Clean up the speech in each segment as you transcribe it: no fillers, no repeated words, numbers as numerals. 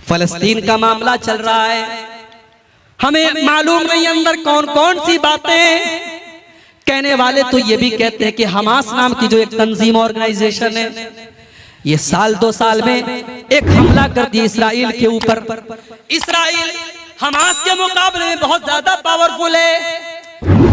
फलस्तीन का मामला चल रहा है, हमें मालूम नहीं अंदर कौन कौन सी बातें। कहने वाले तो ये भी कहते हैं कि हमास नाम की जो एक तंजीम ऑर्गेनाइजेशन है, ये साल 2 साल में एक हमला कर दिया इसराइल के ऊपर। इसराइल हमास के मुकाबले में बहुत ज्यादा पावरफुल है।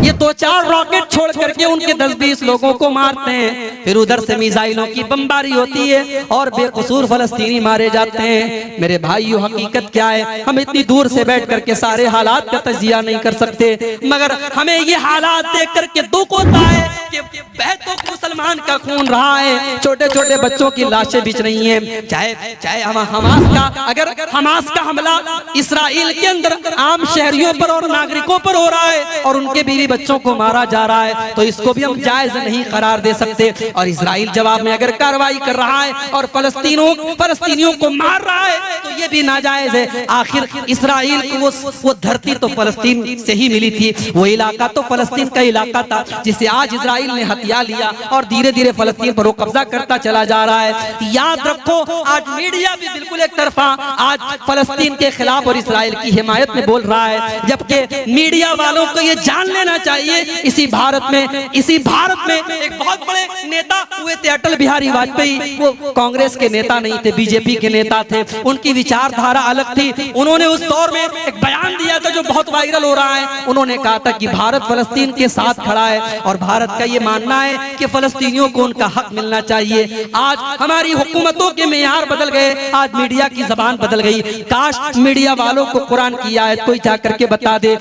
ये 2-4 रॉकेट छोड़ करके उनके 10-20 लोगों को मारते हैं, फिर उधर से मिसाइलों की बमबारी होती है और बेकसूर फलस्तीनी मारे जाते हैं। मेरे भाइयों, हकीकत क्या है, हम इतनी दूर से बैठ करके सारे हालात का तजिया नहीं कर सकते, मगर हमें ये हालात देख करके दुख होता है कि बहतों मुसलमान का खून रहा है, छोटे छोटे बच्चों की लाशें बिछ रही हैं। चाहे हमास का, अगर हमास का हमला इसराइल के अंदर आम शहरियों पर और नागरिकों पर हो रहा है और उनके बीवी बच्चों को मारा जा रहा है, तो इसको भी हम जायज नहीं करार दे सकते। और इसराइल जवाब में अगर कार्रवाई कर रहा है और फलस्तीनियों को मार रहा है, तो ये भी नाजायज है। आखिर इसराइल को वो धरती तो फलस्तीन से ही मिली थी, वो इलाका तो फलस्तीन का इलाका था जिसे आज इसराइल ने हथिया लिया और धीरे धीरे फलस्तीन पर वो कब्जा करता चला जा रहा है। याद रखो, आज मीडिया भी बिल्कुल एक तरफा आज फलस्तीन के खिलाफ और इसराइल की हिमायत में बोल रहा है, जबकि मीडिया वालों को ये जान लेना चाहिए इसी भारत में एक बहुत बड़े नेता हुए थे अटल बिहारी वाजपेयी। वो कांग्रेस के नेता नहीं थे, बीजेपी के नेता थे, उनकी विचारधारा अलग थी। उन्होंने उस दौर में एक बयान दिया था जो बहुत वायरल हो रहा है। उन्होंने कहा था कि भारत फलस्तीन के साथ खड़ा है और भारत का ये मानना है कि फलस्तीनियों को उनका हक मिलना चाहिए। आज हमारी हुकूमतों के मेयार बदल गए, आज मीडिया की जबान बदल गई। काश मीडिया वालों को कुरान की आयत कोई जाकर के बता दे,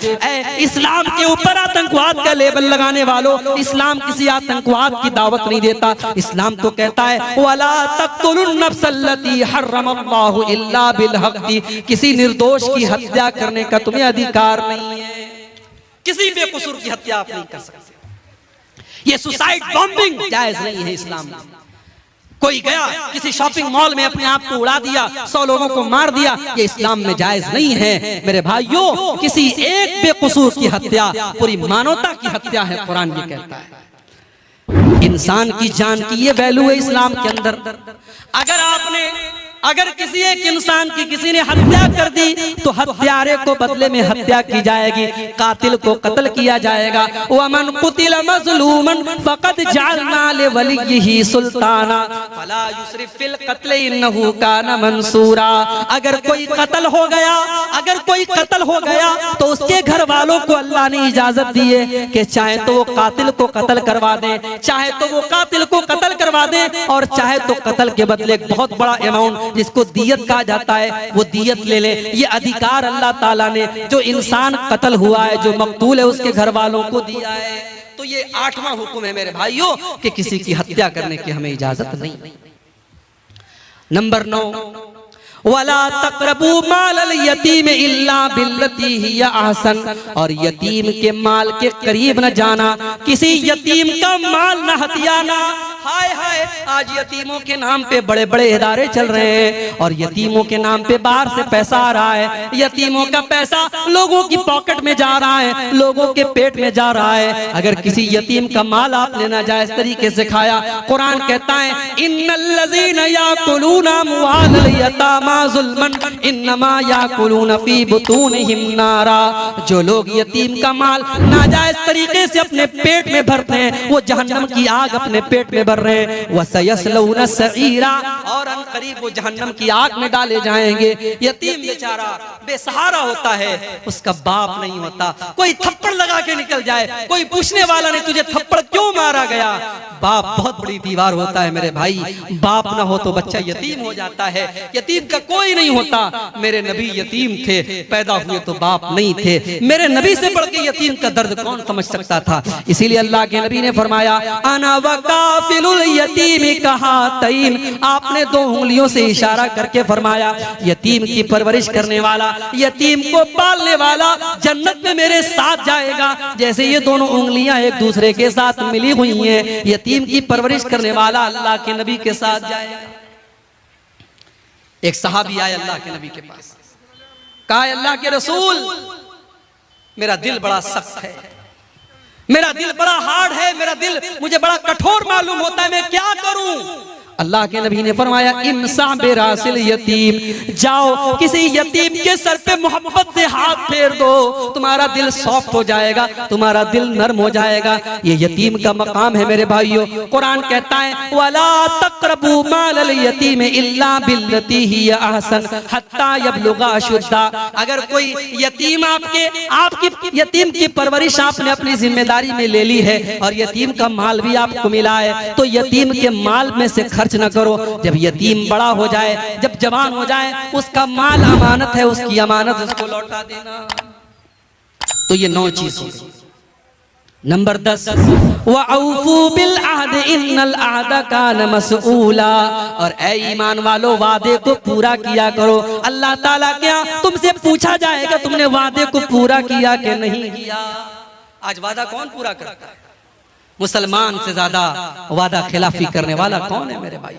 इस्लाम के ऊपर आतंकवाद का लेबल लगाने वालों, इस्लाम किसी आतंकवाद की दावत नहीं देता। इस्लाम तो कहता है वला तक़्तुलुन नफ्सल्लती हर्रमल्लाहु इल्ला बिल हक़्क़ि, किसी निर्दोष की हत्या करने का तुम्हें अधिकार नहीं है, किसी बेकसूर की हत्या आप नहीं कर सकते। ये सुसाइड बॉम्बिंग जायज नहीं है इस्लाम में। कोई गया किसी शॉपिंग मॉल में अपने आप को उड़ा दिया, 100 लोगों को मार दिया, ये इस्लाम में जायज नहीं है। मेरे भाइयों, किसी एक बेकसूर की हत्या पूरी मानवता की हत्या है, कुरान ये कहता है। इंसान की जान की ये वैल्यू है इस्लाम के अंदर। अगर किसी एक इंसान की किसी ने हत्या कर दी तो हत्यारे को बदले में हत्या की जाएगी, कातिल को कत्ल किया जाएगा। वमन कुतिल मज़लूमन फ़क़द जअलना लिवलिय्यिही सुल्ताना फला युस्रिफ फिल क़त्ल इन्नहु काना मंसूरा। अगर कोई कत्ल हो गया तो उसके घर वालों को अल्लाह ने इजाजत दी है कि चाहे तो वो कातिल को कत्ल करवा दें, चाहे तो वो कातिल को कत्ल करवा दें, और चाहे तो कत्ल के बदले एक बहुत बड़ा अमाउंट जिसको दियत कहा जाता है वो दियत ले ले। ये अधिकार अल्लाह ताला ने जो इंसान कत्ल हुआ है, जो मकतूल है, उसके घर वालों को दिया है। तो ये 8वां हुक्म है मेरे भाइयों कि किसी की हत्या करने की हमें इजाजत नहीं। नंबर 9, वला तक़रबू मालल यतीम इल्ला बिल्लती हिय अहसन, और यतीम के माल के करीब न जाना, किसी यतीम का माल न हथियाना। हाय हाय, आज यतीमों के नाम पे बड़े बड़े इदारे चल रहे हैं और यतीमों के नाम पे बाहर से पैसा आ रहा है। यतीमों का पैसा लोगों की पॉकेट में जा रहा है, लोगों के पेट में जा रहा है। अगर किसी यतीम का माल आपने नाजायज तरीके से खाया, कुरान कहता है इन्नल्लज़ीना याकुलूना अम्वालल यतामा ज़ुल्मन इन्नमा याकुलूना फी बुतूनिहिम नारा। जो लोग यतीम का माल नाजायज तरीके से अपने पेट में भरते हैं, वो जहन्नम की आग अपने पेट में भर रहे हैं। वसयस्लौना सईरा, और अनकरीब वो जहन्नम की आग में डाले जाएंगे। यतीम बेचारा बेसहारा होता है, उसका बाप नहीं होता। कोई थप्पड़ लगा के निकल जाए, कोई पूछने वाला नहीं तुझे थप्पड़ क्यों मारा गया। बाप बहुत बड़ी दीवार होता है मेरे भाई। बाप ना हो तो बच्चा यतीम हो जाता है, यतीम का कोई नहीं होता। मेरे नबी यतीम थे, पैदा हुए तो बाप नहीं थे। मेरे नबी से बढ़ के यतीम का दर्द कौन समझ सकता था। इसीलिए अल्लाह के नबी ने फरमाया अना वकाफिलुल यतीम कहातैन, आपने 2 उंगलियों से इशारा करके फरमाया यतीम की परवरिश करने वाला, यतीम को पालने वाला जन्नत में मेरे साथ जाएगा जैसे ये दोनों उंगलियां एक दूसरे के साथ मिली हुई हैं। यतीम की परवरिश करने वाला अल्लाह के नबी के साथ जाएगा। एक सहाबी आए अल्लाह के नबी के पास, कहा अल्लाह के रसूल मेरा दिल बड़ा सख्त है, मेरा दिल बड़ा हार्ड है, मेरा दिल मुझे बड़ा कठोर मालूम होता है, मैं क्या करूं। अल्लाह के नबी ने फरमाया इमसा बेरासिल यतीम, जाओ किसी यतीम के सर पे मोहब्बत से हाथ फेर दो, तुम्हारा दिल सॉफ्ट हो जाएगा, तुम्हारा दिल नरम हो जाएगा। ये यतीम का मकाम है मेरे भाइयों। कुरान कहता है वला तक़रबू मालल यतीम इल्ला बिल्लती ही अहसन हत्ता यबलुगा अशुद्दा। अगर कोई यतीम आपकी यतीम की परवरिश आपने अपनी जिम्मेदारी में ले ली है और यतीम का माल भी आपको मिला है, तो यतीम के माल में से खर्च न करो। जब यतीम बड़ा हो जाए, जब जवान हो जाए, उसका माल अमानत है, उसकी अमानत उसको लौटा देना। तो ये 9 चीज हो गई। नंबर 10 वअऊफू बिल अहद इन्नल अहद कान मसऊला। और ऐ ईमान वालो वादे को पूरा किया करो। अल्लाह ताला क्या तुमसे पूछा जाएगा तुमने वादे को पूरा किया कि नहीं किया। आज वादा कौन पूरा करता है? मुसलमान से ज्यादा वादा खिलाफी करने वाला कौन है मेरे भाई?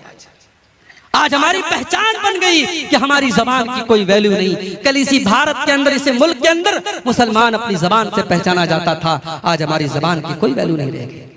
आज हमारी पहचान बन गई कि हमारी जबान की कोई वैल्यू नहीं। कल इसी भारत के अंदर, इसी मुल्क के अंदर मुसलमान अपनी जबान से पहचाना जाता था, आज हमारी जबान की कोई वैल्यू नहीं रह गई।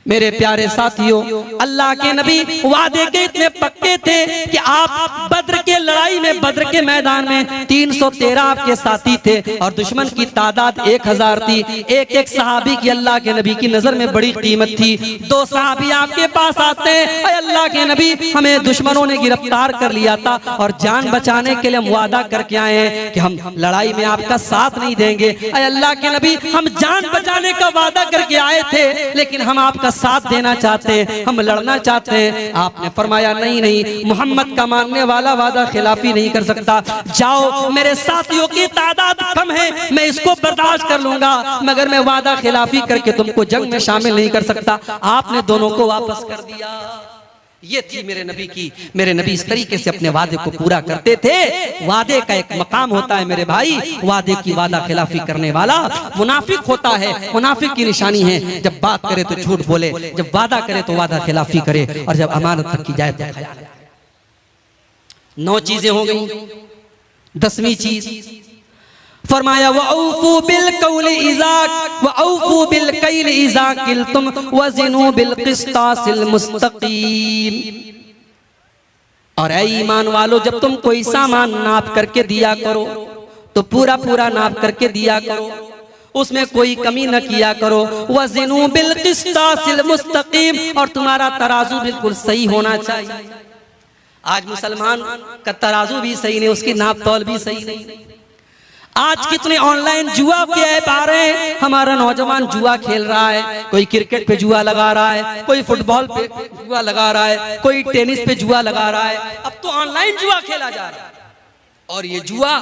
मेरे प्यारे साथियों, अल्लाह के नबी वादे के इतने पक्के थे कि आप बद्र के लड़ाई में, बद्र के मैदान में 313 आपके साथी थे और दुश्मन की तादाद 1000 थी। एक एक सहाबी की अल्लाह के नबी की नजर में बड़ी कीमत थी। 2 सहाबी आपके पास आते हैं, अल्लाह के नबी हमें दुश्मनों ने गिरफ्तार कर लिया था और जान बचाने के लिए हम वादा करके आए हैं कि हम लड़ाई में आपका साथ नहीं देंगे। अल्लाह के नबी हम जान बचाने का वादा करके आए थे, लेकिन हम आपका साथ देना चाहते हैं, हम लड़ना चाहते हैं। आपने फरमाया नहीं नहीं, मोहम्मद का मानने वाला वादा खिलाफी नहीं कर सकता। जाओ, मेरे साथियों की तादाद कम है, मैं इसको बर्दाश्त कर लूंगा, मगर मैं वादा खिलाफी करके तुमको जंग में शामिल नहीं कर सकता। आपने दोनों को वापस कर दिया। ये थी मेरे नबी की। मेरे नबी इस तरीके से अपने वादे को पूरा करते थे। वादे का एक मकाम होता है मेरे भाई, वादे की वादा खिलाफी करने वाला मुनाफिक होता है। मुनाफिक की निशानी है जब बात करे तो झूठ बोले, जब वादा करे तो वादा खिलाफी करे, और जब अमानत रखी जाए तो खयानत। 9 चीजें हो गई। 10वीं चीज फरमाया वअऊफू बिल कौल इज़ा वअऊफू बिल कैल इज़ा किल्तुम वज़िनू बिल क़िस्तासिल मुस्तक़ीम। और ऐ ईमान वालो, जब तुम कोई सामान नाप करके दिया करो तो पूरा पूरा नाप करके दिया करो, उसमें कोई कमी न किया करो। वज़िनू बिल क़िस्तासिल मुस्तक़ीम, और तुम्हारा तराजू बिल्कुल सही होना चाहिए। आज मुसलमान का तराजू भी सही नहीं, उसकी नाप तौल भी सही नहीं। आज कितने ऑनलाइन जुआ के ऐप आ रहे हैं, हमारा नौजवान जुआ खेल रहा है। कोई क्रिकेट पे जुआ लगा रहा है, कोई फुटबॉल पे जुआ लगा रहा है, कोई टेनिस पे जुआ लगा रहा है। अब तो ऑनलाइन जुआ खेला जा रहा है। और ये जुआ,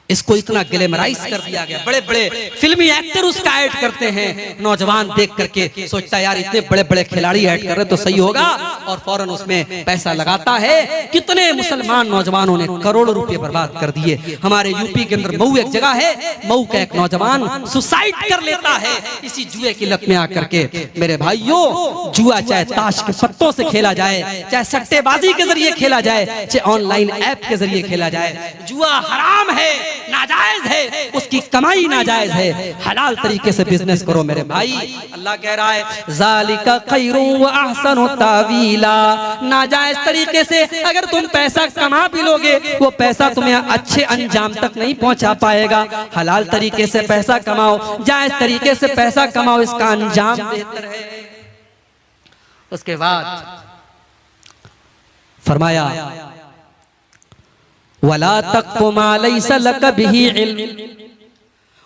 इसको इतना ग्लैमराइज कर दिया गया, बड़े बड़े फिल्मी एक्टर उसका ऐड करते हैं। नौजवान देख करके सोचता है यार इतने बड़े बड़े खिलाड़ी ऐड कर रहे तो सही होगा, और फौरन उसमें पैसा लगाता है। कितने मुसलमान नौजवानों ने करोड़ों रुपए बर्बाद कर दिए। हमारे यूपी के अंदर मऊ एक जगह है, मऊ का एक नौजवान सुसाइड कर लेता है इसी जुए की लत में आकर के। मेरे भाइयों, जुआ चाहे ताश के पत्तों से खेला जाए, चाहे सट्टेबाजी के जरिए खेला जाए, चाहे ऑनलाइन ऐप के जरिए खेला जाए, जुआ हराम है, नाजायज है, उसकी कमाई नाजायज है। हलाल तरीके से बिजनेस करो मेरे भाई। अल्लाह कह रहा है ज़ालिका खैरुन व अहसनु तावीला। नाजायज तरीके से अगर तुम पैसा कमा भी लोगे, वो पैसा तुम्हें अच्छे अंजाम तक नहीं पहुंचा पाएगा। हलाल तरीके से पैसा कमाओ, जायज तरीके से पैसा कमाओ, इसका अंजाम बेहतर है। उसके बाद फरमाया वला तक़्फ़ु मा लैसा लक बिही इल्म,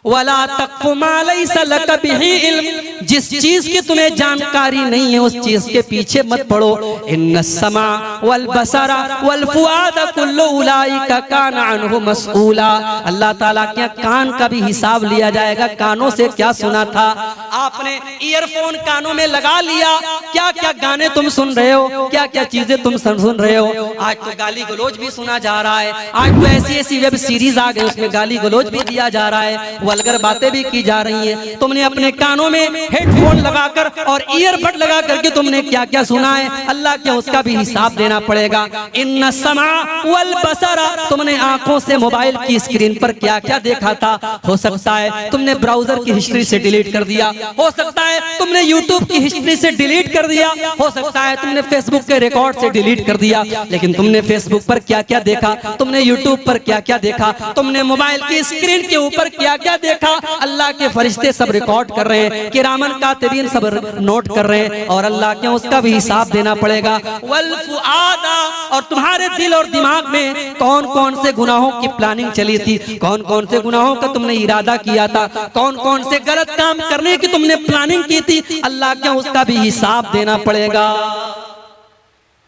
वला तक़्फ़ु मा लैसा लक बिही इल्म। जिस चीज की तुम्हें जानकारी नहीं है उस चीज के पीछे मत पड़ो। इन्नस्समा वल बसरा वल फुआद कुल्लु उलाइका कान अन्हु मसऊला। अल्लाह ताला के कान का भी हिसाब लिया जाएगा। कानों से क्या सुना था आपने, ईयरफोन कानों में लगा लिया, क्या क्या गाने तुम सुन रहे हो, क्या क्या चीजें तुम सुन रहे हो। आज तो गाली गलौज भी सुना जा रहा है। आज तो ऐसी ऐसी वेब सीरीज आ गई उसमें गाली गलौज भी दिया जा रहा है। वल्गर बातें भी की जा रही हैं। तुमने अपने कानों में हेडफोन लगाकर और ईयरबड लगा करके तुमने क्या क्या सुना है, अल्लाह क्या उसका भी हिसाब देना पड़ेगा। इन्ना समा वल बसरा, तुमने आंखों से मोबाइल की स्क्रीन पर क्या क्या देखा था। हो सकता है तुमने ब्राउजर की हिस्ट्री से डिलीट कर दिया, हो सकता है तुमने यूट्यूब की हिस्ट्री से डिलीट कर दिया, हो सकता है तुमने फेसबुक के रिकॉर्ड से डिलीट कर दिया, लेकिन तुमने फेसबुक पर क्या क्या देखा, तुमने यूट्यूब पर क्या क्या देखा, तुमने मोबाइल की स्क्रीन के ऊपर क्या क्या देखा, अल्लाह के फरिश्ते सब रिकॉर्ड कर रहे हैं, किरामन कातिबीन सब नोट कर रहे हैं, और अल्लाह के उसका भी हिसाब देना पड़ेगा। वल फुआदा, और तुम्हारे दिल और दिमाग में कौन कौन से गुनाहों की प्लानिंग चली थी, कौन कौन से गुनाहों का तुमने इरादा किया था, कौन कौन से गलत काम करने की तुमने प्लानिंग की थी, अल्लाह क्या उसका भी हिसाब देना पड़ेगा।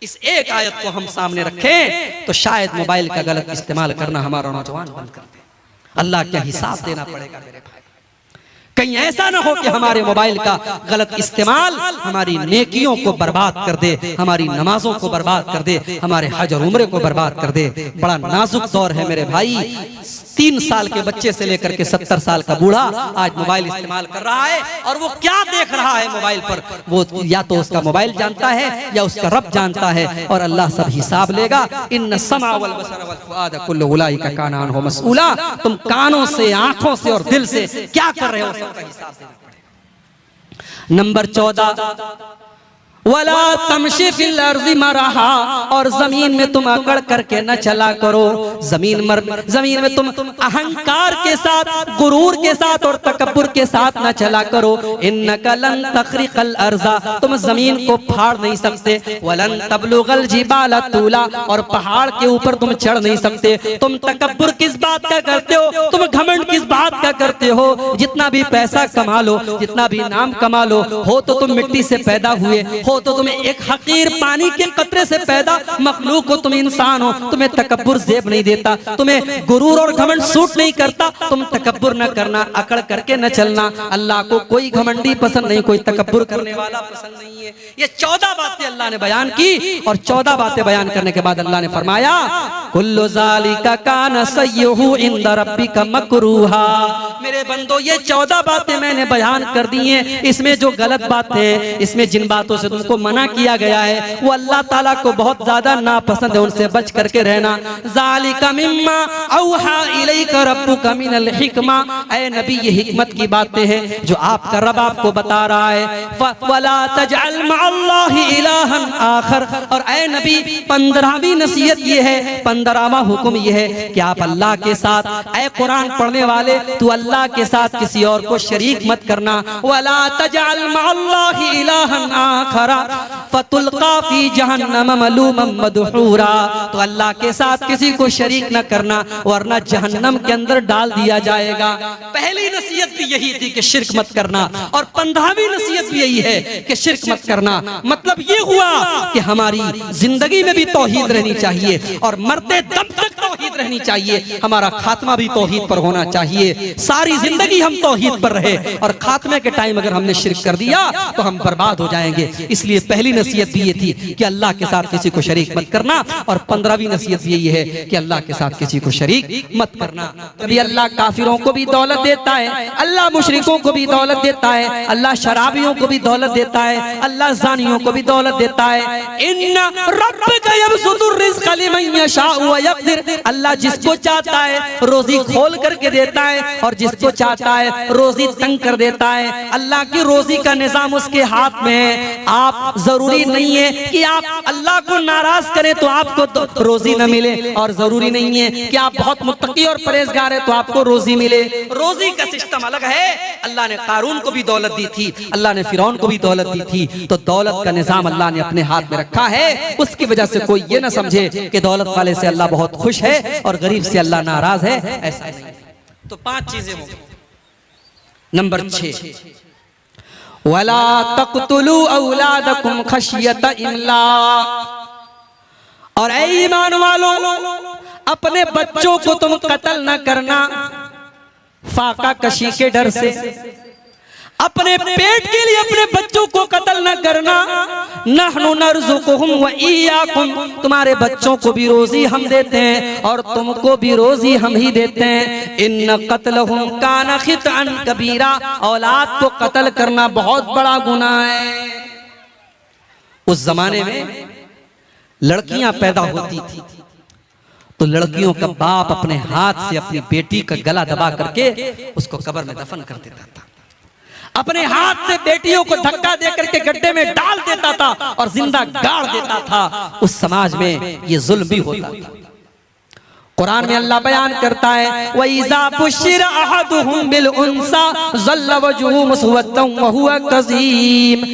इस एक आयत को हम सामने रखें तो शायद मोबाइल का गलत इस्तेमाल करना हमारा नौजवान बंद कर दे। अल्लाह क्या हिसाब देना पड़ेगा मेरे भाई। कहीं ऐसा ना हो कि हमारे मोबाइल का गलत इस्तेमाल हमारी नेकियों को बर्बाद कर दे, हमारी नमाजों को बर्बाद कर दे, हमारे हज और उम्रे को बर्बाद कर दे। बड़ा नाजुक दौर है मेरे भाई। 3 साल के बच्चे से लेकर के 70 साल का बूढ़ा आज मोबाइल इस्तेमाल कर रहा है, और वो क्या देख रहा है मोबाइल पर, वो या तो उसका मोबाइल जानता है या उसका रब जानता है, और अल्लाह सब हिसाब लेगा। इन्न समा वल बसर वल फुआद कुल्लु उलाइका काना अन्हु मसऊला, तुम कानों से, आंखों से और दिल से क्या कर रहे हो, सबका हिसाब देना पड़ेगा। नंबर 14, वला तमशी फिल अर्ज़ि मरहा, और जमीन में तुम अकड़ करके न चला करो। जमीन में तुम अहंकार के साथ, गुरूर के साथ और तकब्बुर के साथ न चला करो। इन्नका लन तखरिकल अर्ज़ा, तुम जमीन को फाड़ नहीं सकते। वलन तबलुगल जिबाल तूला, और पहाड़ के ऊपर तुम चढ़ नहीं सकते। तुम तकब्बुर किस बात का करते हो, तुम घमंड किस बात का करते हो। जितना भी पैसा कमा लो, जितना भी नाम कमा लो, हो तो तुम मिट्टी से पैदा हुए, हो तो तुम एक हकीर पानी के कतरे से पैदा मखलूक हो, तुम इंसान हो, तुम्हें तकब्बुर जेब नहीं देता, तुम्हें गुरूर और घमंड सूट नहीं करता। तुम तकब्बुर न करना, अकड़ करके न चलना। अल्लाह को कोई घमंडी पसंद नहीं, कोई तकब्बुर करने वाला पसंद नहीं है। ये 14 बातें अल्लाह ने बयान की, और 14 बातें बयान करने के बाद अल्लाह ने फरमाया कुल्लु ज़ालिका काना सय्युहु इंदा रब्बिका मकरूहा। मेरे बंदो, ये 14 बातें मैंने बयान कर दी हैं, इसमें जो गलत बातें, इसमें जिन बातों से तुमको मना किया गया है वो अल्लाह ताला को बहुत ज्यादा नापसंद है, उनसे बच करके रहना। ज़ालिका मिम्मा औहा इलैका रब्बुका मिनल हिकमा, ऐ नबी ये हिकमत की बातें हैं जो आपका रब आपको बता रहा है। वला तजअल मअल्लाहि इलाहन आखर, और ऐ नबी 15वीं नसीहत ये है, 15वां हुक्म ये है कि आप अल्लाह के साथ, ऐ कुरान पढ़ने वाले, तू अल्लाह के साथ किसी और को शरीक मत करना। वला तजअल मअल्लाहि इलाहन आखर फतुल्का फी जहन्नम मलूमम मदहूरा, तो अल्लाह के साथ किसी को शरीक न करना वरना जहन्नम के अंदर डाल दिया जाएगा। पहली नसीहत भी यही थी कि शिर्क मत करना, और 15वीं नसीहत भी यही है कि शिर्क मत करना। मतलब ये हुआ कि हमारी जिंदगी में भी तौहीद रहनी चाहिए, और मरते दम तक तौहीद रहनी चाहिए। हमारा खात्मा भी तौहीद पर होना चाहिए, सारी जिंदगी हम तौहीद पर रहे, और खात्मे के टाइम अगर हमने शिर्क कर दिया तो हम बर्बाद हो जाएंगे। इसलिए पहली नसीहत भी ये थी कि अल्लाह के साथ किसी को शरीक मत करना, और 15वीं नसीहत भी यही है कि अल्लाह के साथ किसी को शरीक मत करना। कभी अल्लाह काफिरों को भी दौलत देता है, अल्लाह मुशरिकों को भी दौलत देता है, अल्लाह शराबियों को भी दौलत देता है, अल्लाह जानियों को भी दौलत देता है। इन्ना रब्बका यबसुतुर रिज़्क़ लिमन यशाउ व यक़दिर, अल्लाह जिसको चाहता है रोजी खोल करके देता है, और जिसको चाहता है रोजी तंग कर देता है। अल्लाह की रोजी का निजाम उसके हाथ में है। आप जरूरी नहीं है कि आप अल्लाह को नाराज करें तो आपको तो रोजी न मिले, और जरूरी नहीं है कि आप बहुत मुत्तकी और परहेजगार है तो आपको रोजी मिले। रोजी का सिस्टम अलग है। अल्लाह ने कारून को भी दौलत दी थी, अल्लाह ने फिरौन को भी दौलत दी थी, तो दौलत का निजाम अल्लाह ने अपने हाथ में रखा है। उसकी वजह से कोई ये ना समझे कि दौलत वाले से अल्लाह बहुत खुश है और गरीब से अल्लाह नाराज है, ऐसा नहीं। तो 5 चीजें हो। नंबर 6, वला तक़तुलू औलादकुम खशियत इमलाक़, और ऐ ईमान वालों, अपने बच्चों को तुम कत्ल न करना फाका कशी के डर से। अपने पेट के लिए अपने बच्चों को कत्ल न करना। नहनु नर्जुकुहुम व इय्याकुम, तुम्हारे बच्चों को भी रोजी हम देते हैं और तुमको भी रोजी हम ही देते हैं। इन्न कत्लहुम कान खितअन कबीरा, औलाद को कत्ल करना बहुत बड़ा गुनाह है। उस जमाने में लड़कियां पैदा होती थी तो लड़कियों का बाप अपने हाथ से अपनी बेटी का गला दबा करके उसको कब्र में दफन कर देता था। अपने हाथ से बेटियों को धक्का दे करके गड्ढे में डाल देता था और जिंदा गाड़ देता था। उस समाज में ये जुल्म भी होता था। कुरान में अल्लाह बयान करता है वइज़ा बुश्शिरा अहदुहुम बिल उन्सा ज़ल्ल वजहुहु मुस्वद्दन व हुवा कज़ीम,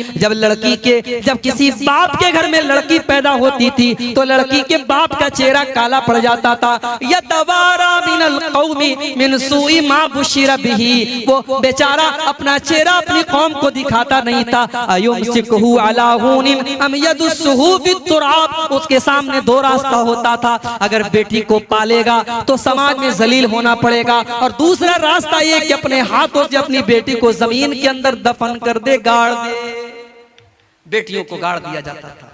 जब किसी बाप के घर में लड़की पैदा होती थी तो लड़की के बाप का चेहरा काला पड़ जाता था। यतवारा मिनल कौमी मिन सुई मा बुश्शिरा बिही, वो बेचारा अपना चेहरा अपनी कौम को दिखाता नहीं था। अयुमसिकुहु अला हुनिन अम यदुस्सुहु बित्तुराब, उसके सामने दो रास्ता होता था। अगर बेटी को पाले तो समाज में जलील होना पड़ेगा, और दूसरा रास्ता ये कि अपने हाथों से अपनी बेटी को जमीन के अंदर दफन कर दे, गाड़ दे। बेटियों को गाड़ दिया जाता था।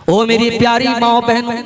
ओ मेरी प्यारी माओ बहनों,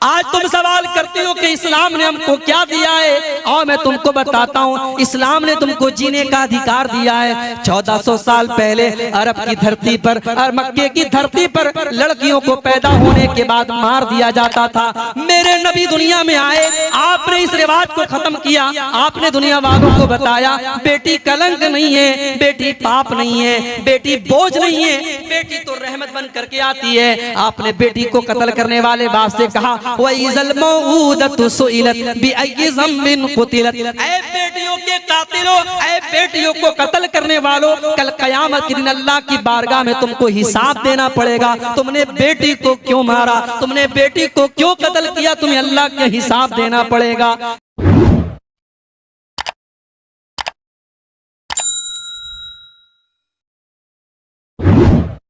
आज तुम सवाल करते हो कि इस्लाम ने हमको क्या दिया है, और मैं तुमको बताता हूँ इस्लाम ने तुमको जीने का अधिकार दिया है। 1400 साल पहले अरब की धरती पर और मक्के की धरती पर लड़कियों को पैदा होने के बाद मार दिया जाता था। मेरे नबी दुनिया में आए, आपने इस रिवाज को खत्म किया। आपने दुनिया वालों को बताया बेटी कलंक नहीं है, बेटी पाप नहीं है, बेटी बोझ नहीं है, बेटी तो रहमत बन करके आती है। आपने बेटी को कत्ल करने वाले बाप से कहा वइज़ल मऊदतु सुइलत बिअय्यि ज़म्बिन क़ुतिलत, ऐ बेटियों के कातिलों, ऐ बेटियों को कत्ल करने वालों, कल कयामत के दिन अल्लाह की बारगाह में तुमको हिसाब देना पड़ेगा। तुमने बेटी को क्यों मारा, तुमने बेटी को क्यों कत्ल किया, तुम्हें अल्लाह के हिसाब देना पड़ेगा।